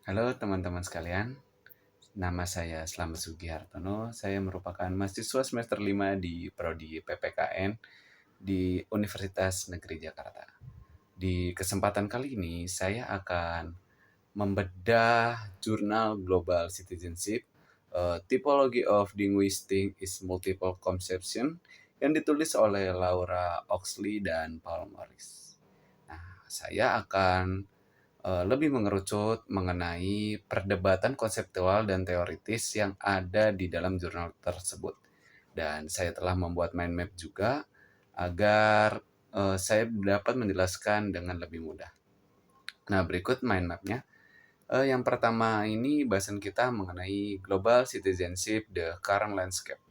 Halo teman-teman sekalian, nama saya Slamet Sugihartono. Saya merupakan mahasiswa semester 5 di Prodi PPKN di Universitas Negeri Jakarta. Di kesempatan kali ini, saya akan membedah jurnal Global Citizenship, Typology of Linguistic is Multiple Conception, yang ditulis oleh Laura Oxley dan Paul Morris. Nah, saya akan lebih mengerucut mengenai perdebatan konseptual dan teoritis yang ada di dalam jurnal tersebut. Dan saya telah membuat mind map juga agar saya dapat menjelaskan dengan lebih mudah. Nah, berikut mind mapnya. Yang pertama ini bahasan kita mengenai global citizenship, the current landscape.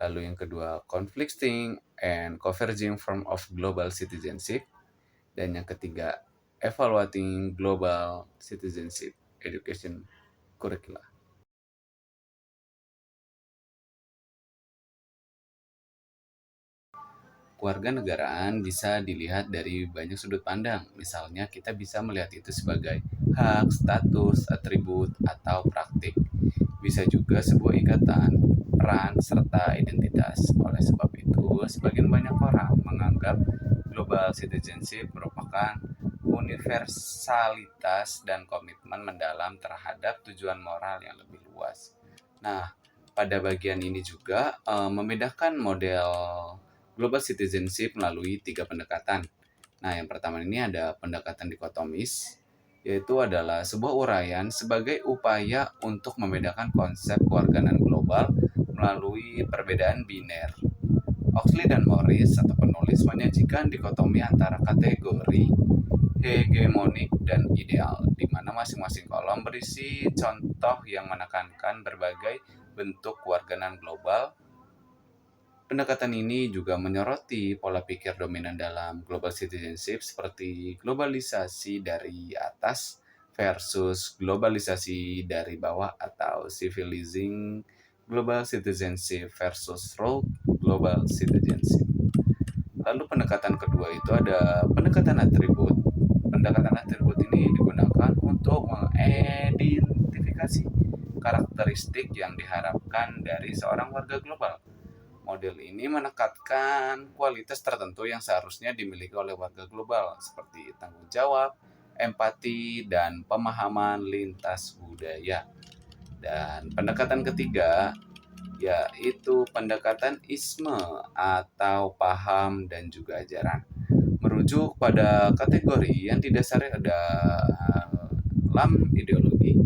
Lalu yang kedua, conflicting and converging form of global citizenship. Dan yang ketiga, evaluating global citizenship education curricula. Kewarganegaraan bisa dilihat dari banyak sudut pandang. Misalnya kita bisa melihat itu sebagai hak, status, atribut, atau praktik. Bisa juga sebuah ikatan, peran, serta identitas. Oleh sebab itu, sebagian banyak orang menganggap global citizenship merupakan universalitas dan komitmen mendalam terhadap tujuan moral yang lebih luas. Nah, pada bagian ini juga membedakan model global citizenship melalui 3 pendekatan. Nah, yang pertama ini ada pendekatan dikotomis, yaitu adalah sebuah uraian sebagai upaya untuk membedakan konsep kewarganegaraan global melalui perbedaan biner. Oxley dan Morris atau penulis menyajikan dikotomi antara kategori hegemonik dan ideal, di mana masing-masing kolom berisi contoh yang menekankan berbagai bentuk kewarganegaraan global. Pendekatan ini juga menyoroti pola pikir dominan dalam global citizenship seperti globalisasi dari atas versus globalisasi dari bawah atau civilizing global citizenship versus rogue global citizenship. Lalu pendekatan kedua itu ada pendekatan atribut. Pendekatan atribut ini digunakan untuk mengidentifikasi karakteristik yang diharapkan dari seorang warga global. Model ini menekankan kualitas tertentu yang seharusnya dimiliki oleh warga global, seperti tanggung jawab, empati, dan pemahaman lintas budaya. Dan pendekatan ketiga yaitu pendekatan isme atau paham dan juga ajaran. Merujuk pada kategori yang didasari dalam ideologi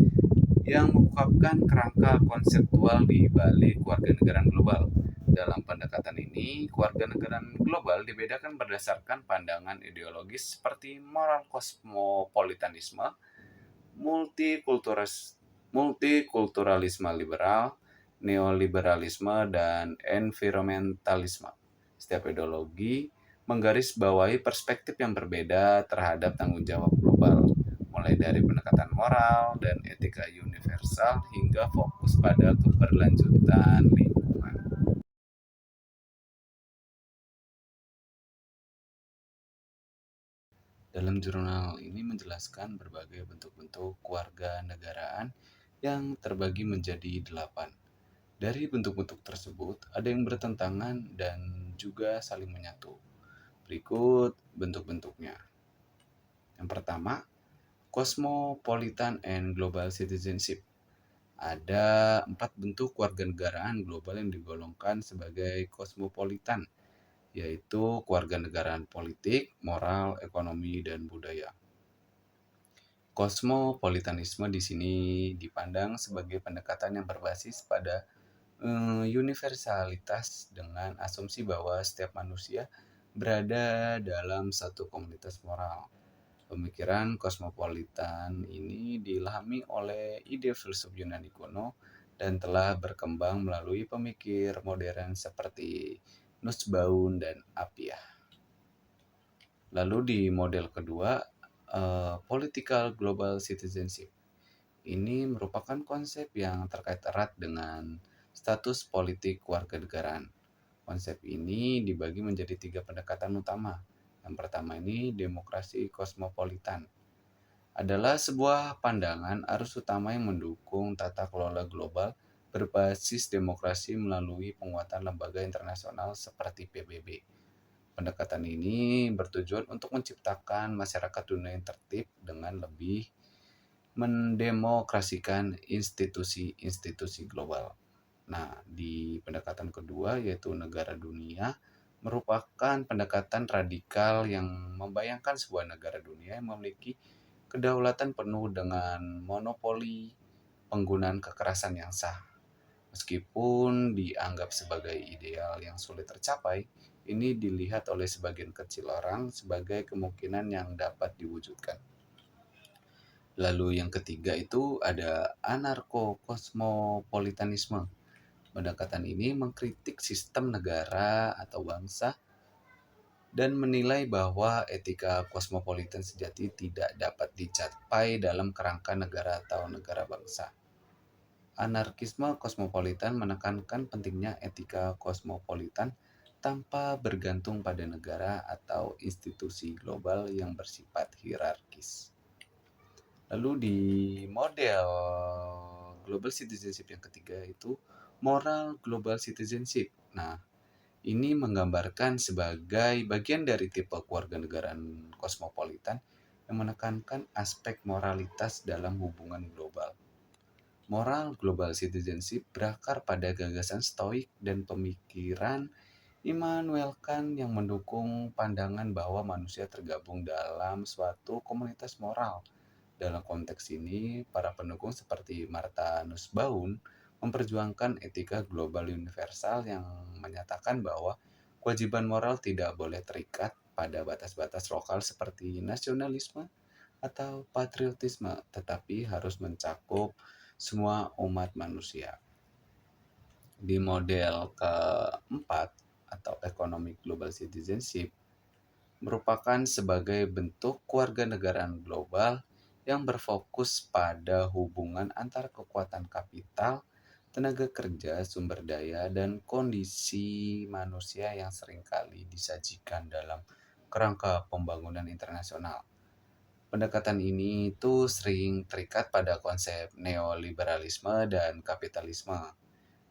yang mengungkapkan kerangka konseptual di balik kewarganegaraan global. Dalam pendekatan ini, kewarganegaraan global dibedakan berdasarkan pandangan ideologis seperti moral kosmopolitanisme, multikulturalisme liberal, neoliberalisme, dan environmentalisme. Setiap ideologi menggarisbawahi perspektif yang berbeda terhadap tanggung jawab global, mulai dari pendekatan moral dan etika universal hingga fokus pada keberlanjutan lingkungan. Dalam jurnal ini menjelaskan berbagai bentuk-bentuk kewarganegaraan yang terbagi menjadi 8. Dari bentuk-bentuk tersebut, ada yang bertentangan dan juga saling menyatu. Berikut bentuk-bentuknya. Yang pertama, Cosmopolitan and Global Citizenship. Ada 4 bentuk kewarganegaraan global yang digolongkan sebagai kosmopolitan, yaitu kewarganegaraan politik, moral, ekonomi, dan budaya. Kosmopolitanisme di sini dipandang sebagai pendekatan yang berbasis pada universalitas dengan asumsi bahwa setiap manusia berada dalam satu komunitas moral. Pemikiran kosmopolitan ini diilhami oleh ide filsuf Yunani kuno dan telah berkembang melalui pemikir modern seperti Nussbaum dan Appiah. Lalu di model kedua, political global citizenship. Ini merupakan konsep yang terkait erat dengan status politik kewarganegaraan. Konsep ini dibagi menjadi 3 pendekatan utama. Yang pertama ini demokrasi kosmopolitan. adalah sebuah pandangan arus utama yang mendukung tata kelola global berbasis demokrasi melalui penguatan lembaga internasional seperti PBB. Pendekatan ini bertujuan untuk menciptakan masyarakat dunia yang tertib dengan lebih mendemokrasikan institusi-institusi global. Nah, di pendekatan kedua yaitu negara dunia merupakan pendekatan radikal yang membayangkan sebuah negara dunia yang memiliki kedaulatan penuh dengan monopoli penggunaan kekerasan yang sah. Meskipun dianggap sebagai ideal yang sulit tercapai, ini dilihat oleh sebagian kecil orang sebagai kemungkinan yang dapat diwujudkan. Lalu yang ketiga itu ada anarko-kosmopolitanisme. Pendekatan ini mengkritik sistem negara atau bangsa dan menilai bahwa etika kosmopolitan sejati tidak dapat dicapai dalam kerangka negara atau negara bangsa. Anarkisme kosmopolitan menekankan pentingnya etika kosmopolitan tanpa bergantung pada negara atau institusi global yang bersifat hierarkis. Lalu di model global citizenship yang ketiga itu moral global citizenship. Nah, ini menggambarkan sebagai bagian dari tipe kewarganegaraan kosmopolitan yang menekankan aspek moralitas dalam hubungan global. Moral global citizenship berakar pada gagasan stoik dan pemikiran Immanuel Kant yang mendukung pandangan bahwa manusia tergabung dalam suatu komunitas moral. Dalam konteks ini, para pendukung seperti Martha Nussbaum memperjuangkan etika global universal yang menyatakan bahwa kewajiban moral tidak boleh terikat pada batas-batas lokal seperti nasionalisme atau patriotisme, tetapi harus mencakup semua umat manusia. Di model keempat atau economic global citizenship merupakan sebagai bentuk kewarganegaraan global yang berfokus pada hubungan antar kekuatan kapital, tenaga kerja, sumber daya, dan kondisi manusia yang seringkali disajikan dalam kerangka pembangunan internasional. Pendekatan ini itu sering terikat pada konsep neoliberalisme dan kapitalisme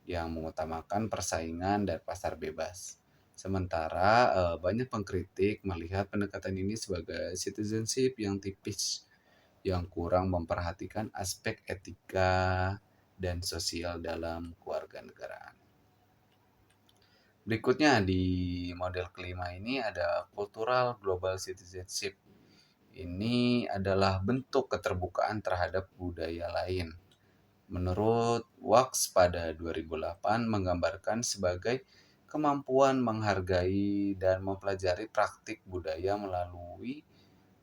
yang mengutamakan persaingan dan pasar bebas. Sementara banyak pengkritik melihat pendekatan ini sebagai citizenship yang tipis, yang kurang memperhatikan aspek etika dan sosial dalam kewarganegaraan. Berikutnya di model kelima ini ada cultural global citizenship. Ini adalah bentuk keterbukaan terhadap budaya lain. Menurut Wax pada 2008 menggambarkan sebagai kemampuan menghargai dan mempelajari praktik budaya melalui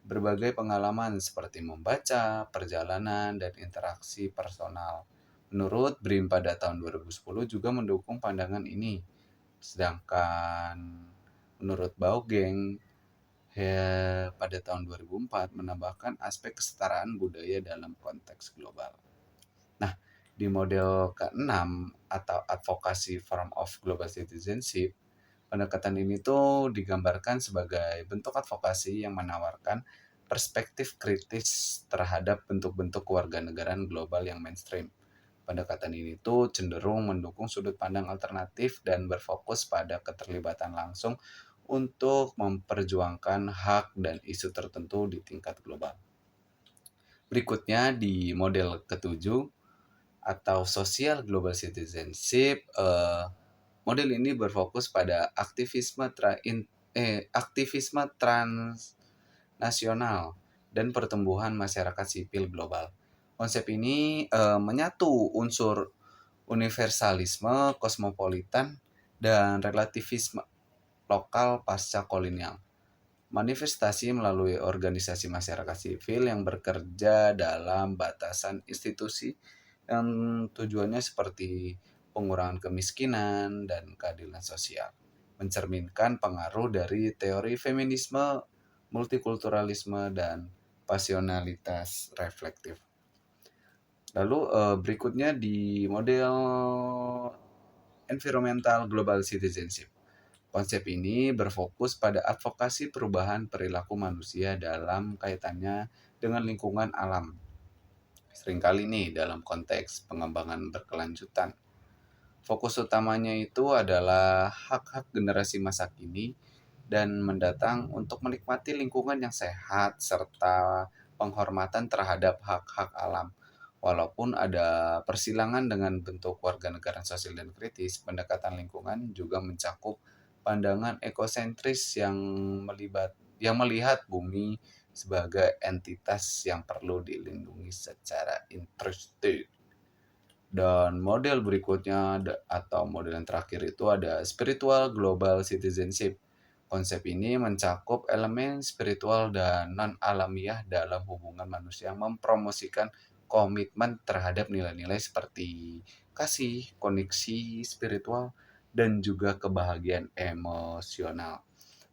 berbagai pengalaman seperti membaca, perjalanan, dan interaksi personal. Menurut BRIM pada tahun 2010 juga mendukung pandangan ini. Sedangkan menurut Baugeng pada tahun 2004 menambahkan aspek kesetaraan budaya dalam konteks global. Nah, di model ke-6 atau advocacy form of global citizenship, pendekatan ini tuh digambarkan sebagai bentuk advokasi yang menawarkan perspektif kritis terhadap bentuk-bentuk kewarganegaraan global yang mainstream. Pendekatan ini tuh cenderung mendukung sudut pandang alternatif dan berfokus pada keterlibatan langsung untuk memperjuangkan hak dan isu tertentu di tingkat global. Berikutnya di model ketujuh atau social global citizenship, model ini berfokus pada aktivisme transnasional dan pertumbuhan masyarakat sipil global. Konsep ini menyatu unsur universalisme, kosmopolitan, dan relativisme lokal pasca kolonial. Manifestasi melalui organisasi masyarakat sipil yang bekerja dalam batasan institusi yang tujuannya seperti pengurangan kemiskinan dan keadilan sosial. Mencerminkan pengaruh dari teori feminisme, multikulturalisme, dan pasionalitas reflektif. Lalu berikutnya di model environmental global citizenship. Konsep ini berfokus pada advokasi perubahan perilaku manusia dalam kaitannya dengan lingkungan alam. Seringkali nih dalam konteks pengembangan berkelanjutan. Fokus utamanya itu adalah hak-hak generasi masa kini dan mendatang untuk menikmati lingkungan yang sehat serta penghormatan terhadap hak-hak alam. Walaupun ada persilangan dengan bentuk warganegaraan sosial dan kritis, pendekatan lingkungan juga mencakup pandangan ekosentris yang melihat bumi sebagai entitas yang perlu dilindungi secara interstate. Dan model berikutnya atau model yang terakhir itu ada spiritual global citizenship. Konsep ini mencakup elemen spiritual dan non-alamiah dalam hubungan manusia, mempromosikan komitmen terhadap nilai-nilai seperti kasih, koneksi spiritual, dan juga kebahagiaan emosional.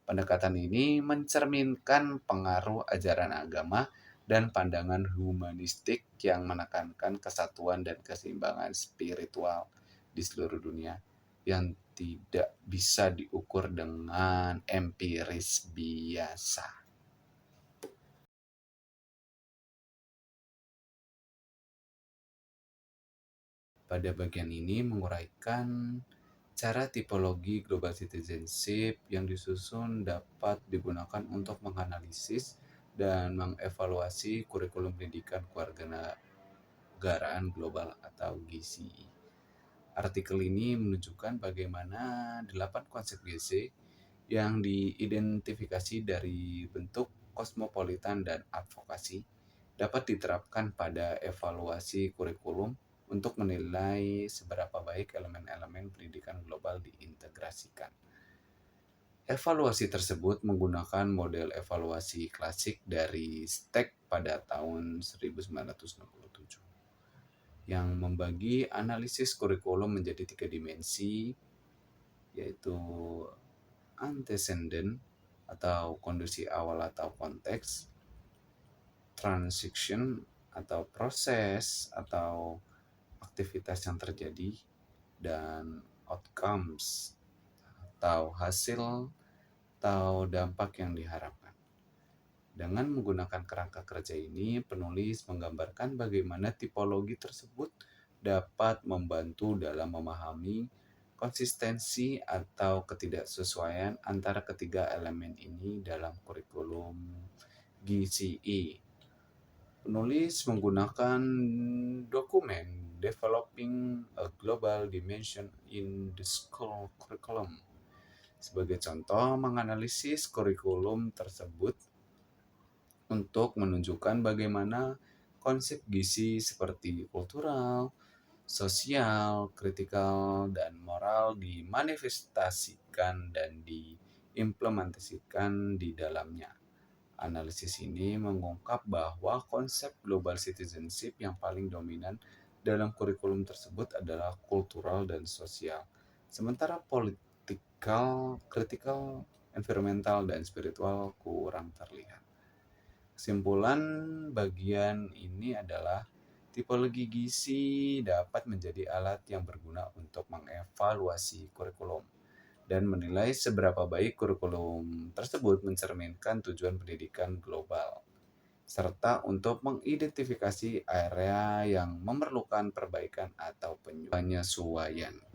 Pendekatan ini mencerminkan pengaruh ajaran agama dan pandangan humanistik yang menekankan kesatuan dan keseimbangan spiritual di seluruh dunia yang tidak bisa diukur dengan empiris biasa. Pada bagian ini menguraikan cara tipologi global citizenship yang disusun dapat digunakan untuk menganalisis dan mengevaluasi kurikulum pendidikan kewarganegaraan global atau GCE. Artikel ini menunjukkan bagaimana 8 konsep GC yang diidentifikasi dari bentuk kosmopolitan dan advokasi dapat diterapkan pada evaluasi kurikulum untuk menilai seberapa baik elemen-elemen pendidikan global diintegrasikan. Evaluasi tersebut menggunakan model evaluasi klasik dari STEC pada tahun 1967 yang membagi analisis kurikulum menjadi 3 dimensi, yaitu antecedent atau kondisi awal atau konteks, transition atau proses atau aktivitas yang terjadi, dan outcomes atau hasil atau dampak yang diharapkan. Dengan menggunakan kerangka kerja ini, penulis menggambarkan bagaimana tipologi tersebut dapat membantu dalam memahami konsistensi atau ketidaksesuaian antara ketiga elemen ini dalam kurikulum GCE. Penulis menggunakan dokumen Developing a Global Dimension in the School Curriculum sebagai contoh menganalisis kurikulum tersebut untuk menunjukkan bagaimana konsep gizi seperti kultural, sosial, kritikal, dan moral dimanifestasikan dan diimplementasikan di dalamnya. Analisis ini mengungkap bahwa konsep global citizenship yang paling dominan dalam kurikulum tersebut adalah kultural dan sosial. Sementara politikal, kritikal, environmental, dan spiritual kurang terlihat. Kesimpulan bagian ini adalah tipologi gizi dapat menjadi alat yang berguna untuk mengevaluasi kurikulum dan menilai seberapa baik kurikulum tersebut mencerminkan tujuan pendidikan global, serta untuk mengidentifikasi area yang memerlukan perbaikan atau penyesuaian.